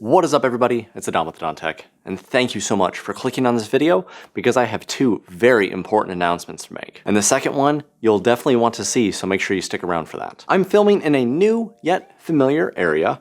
What is up, everybody? It's Adam with Adon Tech, and thank you so much for clicking on this video because I have two very important announcements to make. And the second one, you'll definitely want to see, so make sure you stick around for that. I'm filming in a new yet familiar area.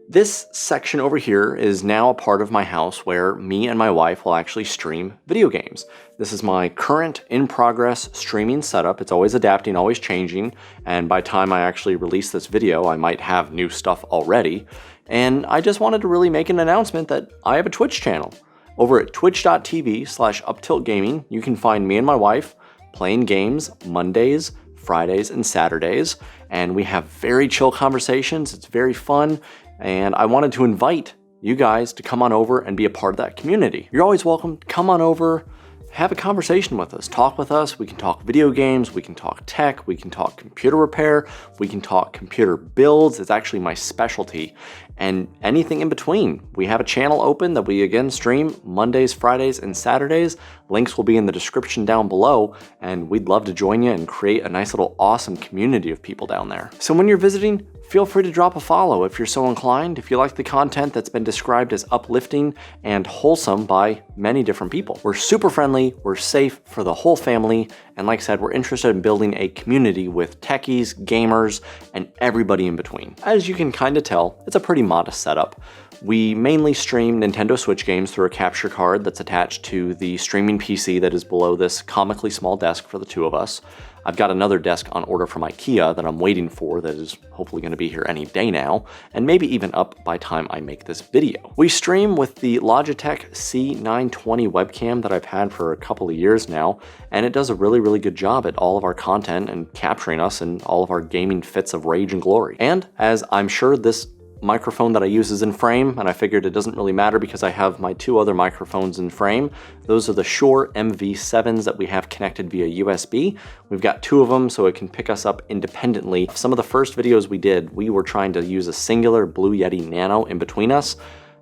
This section over here is now a part of my house where me and my wife will actually stream video games. This is my current in-progress streaming setup. It's always adapting, always changing, and by the time I actually release this video, I might have new stuff already. And I just wanted to really make an announcement that I have a Twitch channel. Over at twitch.tv/uptiltgaming, you can find me and my wife playing games Mondays, Fridays, and Saturdays, and we have very chill conversations. It's very fun. And I wanted to invite you guys to come on over and be a part of that community. You're always welcome. Come on over, have a conversation with us, talk with us. We can talk video games, we can talk tech, we can talk computer repair, we can talk computer builds. It's actually my specialty, and anything in between. We have a channel open that we again stream Mondays, Fridays, and Saturdays. Links will be in the description down below, and we'd love to join you and create a nice little awesome community of people down there. So when you're visiting, feel free to drop a follow if you're so inclined, if you like the content that's been described as uplifting and wholesome by many different people. We're super friendly, we're safe for the whole family, and like I said, we're interested in building a community with techies, gamers, and everybody in between. As you can kind of tell, it's a pretty modest setup. We mainly stream Nintendo Switch games through a capture card that's attached to the streaming PC that is below this comically small desk for the two of us. I've got another desk on order from IKEA that I'm waiting for that is hopefully going to be here any day now, and maybe even up by time I make this video. We stream with the Logitech C920 webcam that I've had for a couple of years now, and it does a really good job at all of our content and capturing us in all of our gaming fits of rage and glory. And as I'm sure this microphone that I use is in frame, and I figured it doesn't really matter because I have my two other microphones in frame. Those are the Shure MV7s that we have connected via USB. We've got two of them so it can pick us up independently. Some of the first videos we did, we were trying to use a singular Blue Yeti Nano in between us,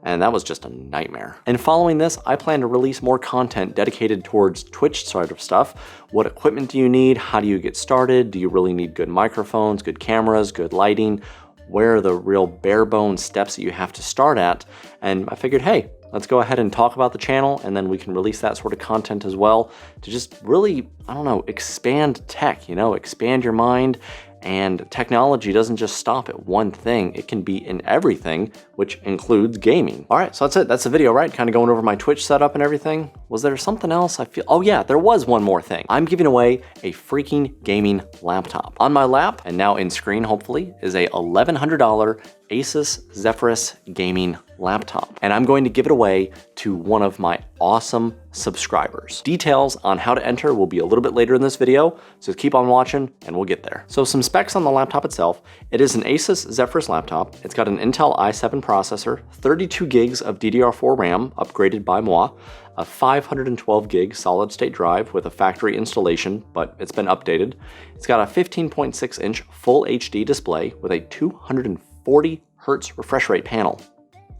and that was just a nightmare. And following this, I plan to release more content dedicated towards Twitch sort of stuff. What equipment do you need? How do you get started? Do you really need good microphones, good cameras, good lighting? Where are the real bare bones steps that you have to start at? And I figured, hey, let's go ahead and talk about the channel, and then we can release that sort of content as well to just really, I don't know, expand tech, expand your mind. And technology doesn't just stop at one thing. It can be in everything, which includes gaming. All right, so that's it. That's the video, right? Kind of going over my Twitch setup and everything. Was there something else I feel? Oh yeah, there was one more thing. I'm giving away a freaking gaming laptop. On my lap, and now in screen hopefully, is a $1,100 Asus Zephyrus gaming laptop. And I'm going to give it away to one of my awesome subscribers. Details on how to enter will be a little bit later in this video, so keep on watching and we'll get there. So some specs on the laptop itself. It is an Asus Zephyrus laptop. It's got an Intel i7 processor, 32 gigs of DDR4 RAM upgraded by moi, a 512 gig solid state drive with a factory installation, but it's been updated. It's got a 15.6 inch full HD display with a 240 hertz refresh rate panel.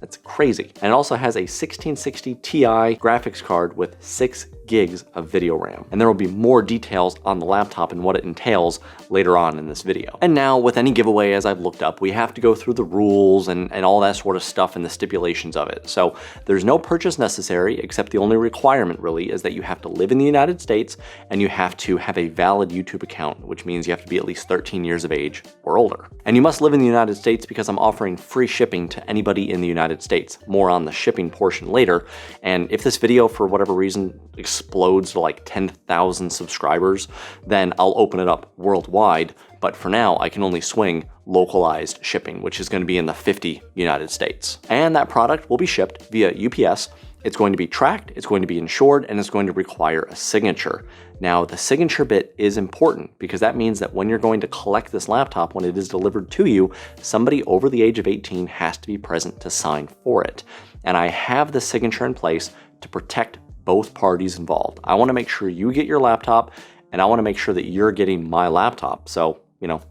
That's crazy. And it also has a 1660 Ti graphics card with 6 gigs of video RAM. And there will be more details on the laptop and what it entails later on in this video. And now with any giveaway, as I've looked up, we have to go through the rules and all that sort of stuff and the stipulations of it. So there's no purchase necessary, except the only requirement really is that you have to live in the United States and you have to have a valid YouTube account, which means you have to be at least 13 years of age or older. And you must live in the United States because I'm offering free shipping to anybody in the United States. More on the shipping portion later. And if this video, for whatever reason, explodes to like 10,000 subscribers, then I'll open it up worldwide. But for now, I can only swing localized shipping, which is going to be in the 50 United States. And that product will be shipped via UPS. It's going to be tracked, it's going to be insured, and it's going to require a signature. Now, the signature bit is important because that means that when you're going to collect this laptop, when it is delivered to you, somebody over the age of 18 has to be present to sign for it. And I have the signature in place to protect both parties involved. I want to make sure you get your laptop, and I want to make sure that you're getting my laptop. So,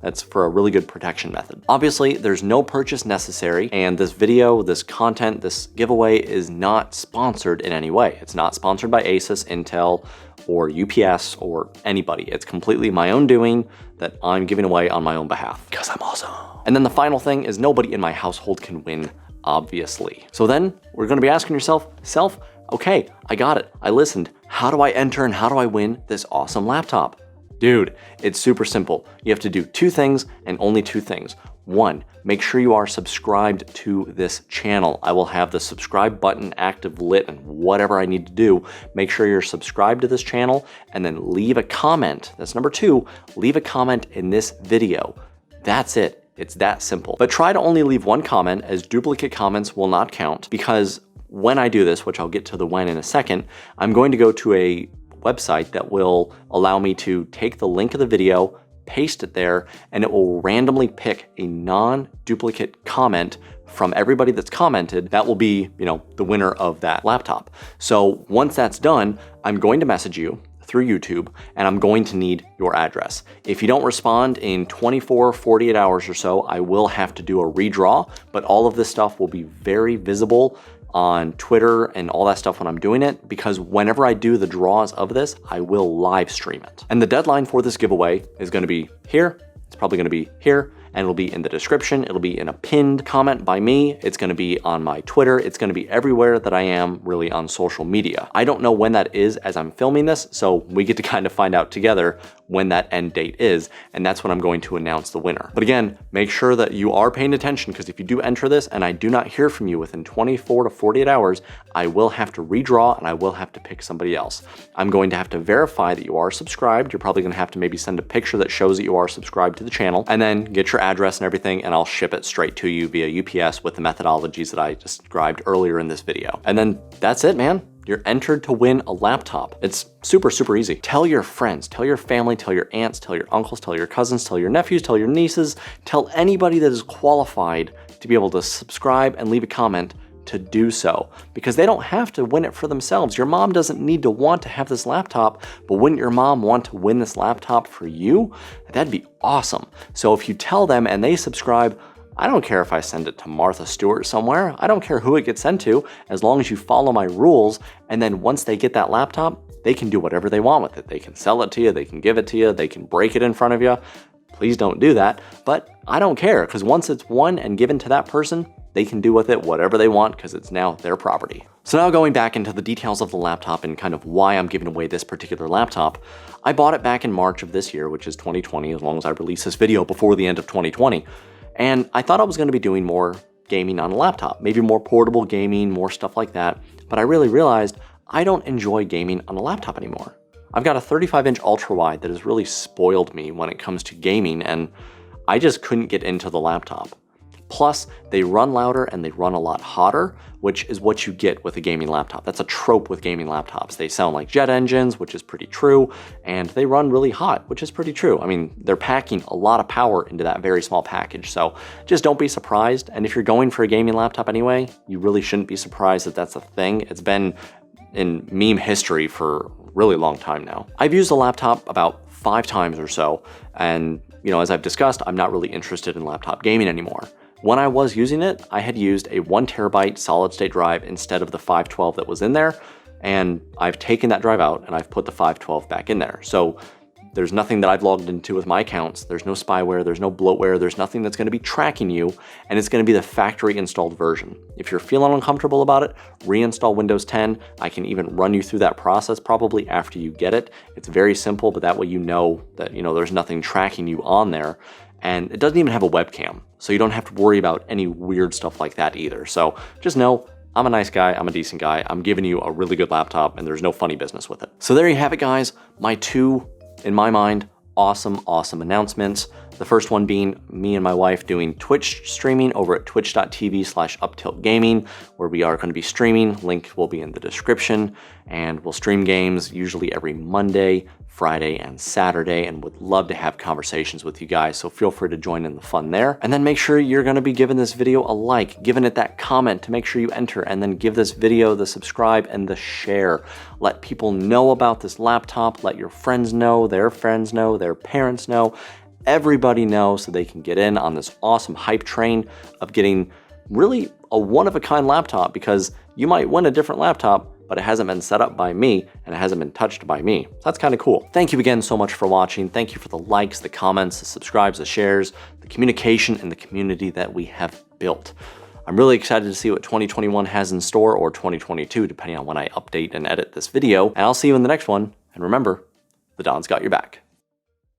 that's for a really good protection method. Obviously, there's no purchase necessary, and this video, this content, this giveaway is not sponsored in any way. It's not sponsored by Asus, Intel, or UPS, or anybody. It's completely my own doing that I'm giving away on my own behalf, because I'm awesome. And then the final thing is nobody in my household can win obviously. So then we're gonna be asking yourself, okay, I got it, I listened. How do I enter and how do I win this awesome laptop? Dude, it's super simple. You have to do two things and only two things. One, make sure you are subscribed to this channel. I will have the subscribe button active, lit, and whatever I need to do. Make sure you're subscribed to this channel and then leave a comment. That's number two, leave a comment in this video. That's it. It's that simple. But try to only leave one comment, as duplicate comments will not count, because when I do this, which I'll get to the when in a second, I'm going to go to a website that will allow me to take the link of the video, paste it there, and it will randomly pick a non-duplicate comment from everybody that's commented. That will be, the winner of that laptop. So once that's done, I'm going to message you through YouTube, and I'm going to need your address. If you don't respond in 24, 48 hours or so, I will have to do a redraw, but all of this stuff will be very visible on Twitter and all that stuff when I'm doing it, because whenever I do the draws of this, I will live stream it. And the deadline for this giveaway is gonna be here. It's probably gonna be here, and it'll be in the description. It'll be in a pinned comment by me. It's gonna be on my Twitter. It's gonna be everywhere that I am really on social media. I don't know when that is as I'm filming this, so we get to kind of find out together when that end date is, and that's when I'm going to announce the winner. But again, make sure that you are paying attention, because if you do enter this and I do not hear from you within 24 to 48 hours, I will have to redraw and I will have to pick somebody else. I'm going to have to verify that you are subscribed. You're probably gonna have to maybe send a picture that shows that you are subscribed to the channel, and then get your address and everything, and I'll ship it straight to you via UPS with the methodologies that I described earlier in this video. And then that's it, man. You're entered to win a laptop. It's super, super easy. Tell your friends, tell your family, tell your aunts, tell your uncles, tell your cousins, tell your nephews, tell your nieces, tell anybody that is qualified to be able to subscribe and leave a comment to do so, because they don't have to win it for themselves. Your mom doesn't need to want to have this laptop, but wouldn't your mom want to win this laptop for you? That'd be awesome. So if you tell them and they subscribe, I don't care if I send it to Martha Stewart somewhere. I don't care who it gets sent to, as long as you follow my rules. And then once they get that laptop, they can do whatever they want with it. They can sell it to you, they can give it to you, they can break it in front of you. Please don't do that. But I don't care, because once it's won and given to that person, they can do with it whatever they want, because it's now their property. So now going back into the details of the laptop and kind of why I'm giving away this particular laptop, I bought it back in March of this year, which is 2020, as long as I release this video before the end of 2020. And I thought I was going to be doing more gaming on a laptop, maybe more portable gaming, more stuff like that. But I really realized I don't enjoy gaming on a laptop anymore. I've got a 35-inch ultra-wide that has really spoiled me when it comes to gaming, and I just couldn't get into the laptop. Plus, they run louder and they run a lot hotter, which is what you get with a gaming laptop. That's a trope with gaming laptops. They sound like jet engines, which is pretty true, and they run really hot, which is pretty true. I mean, they're packing a lot of power into that very small package, so just don't be surprised. And if you're going for a gaming laptop anyway, you really shouldn't be surprised that that's a thing. It's been in meme history for a really long time now. I've used the laptop about 5 times or so, and as I've discussed, I'm not really interested in laptop gaming anymore. When I was using it, I had used a 1 terabyte solid state drive instead of the 512 that was in there, and I've taken that drive out and I've put the 512 back in there. So there's nothing that I've logged into with my accounts. There's no spyware, there's no bloatware, there's nothing that's gonna be tracking you, and it's gonna be the factory installed version. If you're feeling uncomfortable about it, reinstall Windows 10. I can even run you through that process probably after you get it. It's very simple, but that way you know that there's nothing tracking you on there. And it doesn't even have a webcam, so you don't have to worry about any weird stuff like that either. So just know, I'm a nice guy, I'm a decent guy, I'm giving you a really good laptop, and there's no funny business with it. So there you have it, guys. My 2, in my mind, awesome announcements. The first one being me and my wife doing Twitch streaming over at twitch.tv/uptiltgaming, where we are going to be streaming. Link will be in the description, and we'll stream games usually every Monday, Friday, and Saturday, and would love to have conversations with you guys, so feel free to join in the fun there. And then make sure you're going to be giving this video a like, giving it that comment to make sure you enter, and then give this video the subscribe and the share. Let people know about this laptop, let your friends know, their parents know, everybody know, so they can get in on this awesome hype train of getting really a one-of-a-kind laptop, because you might win a different laptop, but it hasn't been set up by me and it hasn't been touched by me. That's kind of cool. Thank you again so much for watching. Thank you for the likes, the comments, the subscribes, the shares, the communication, and the community that we have built. I'm really excited to see what 2021 has in store, or 2022, depending on when I update and edit this video, and I'll see you in the next one, and remember, the Don's got your back.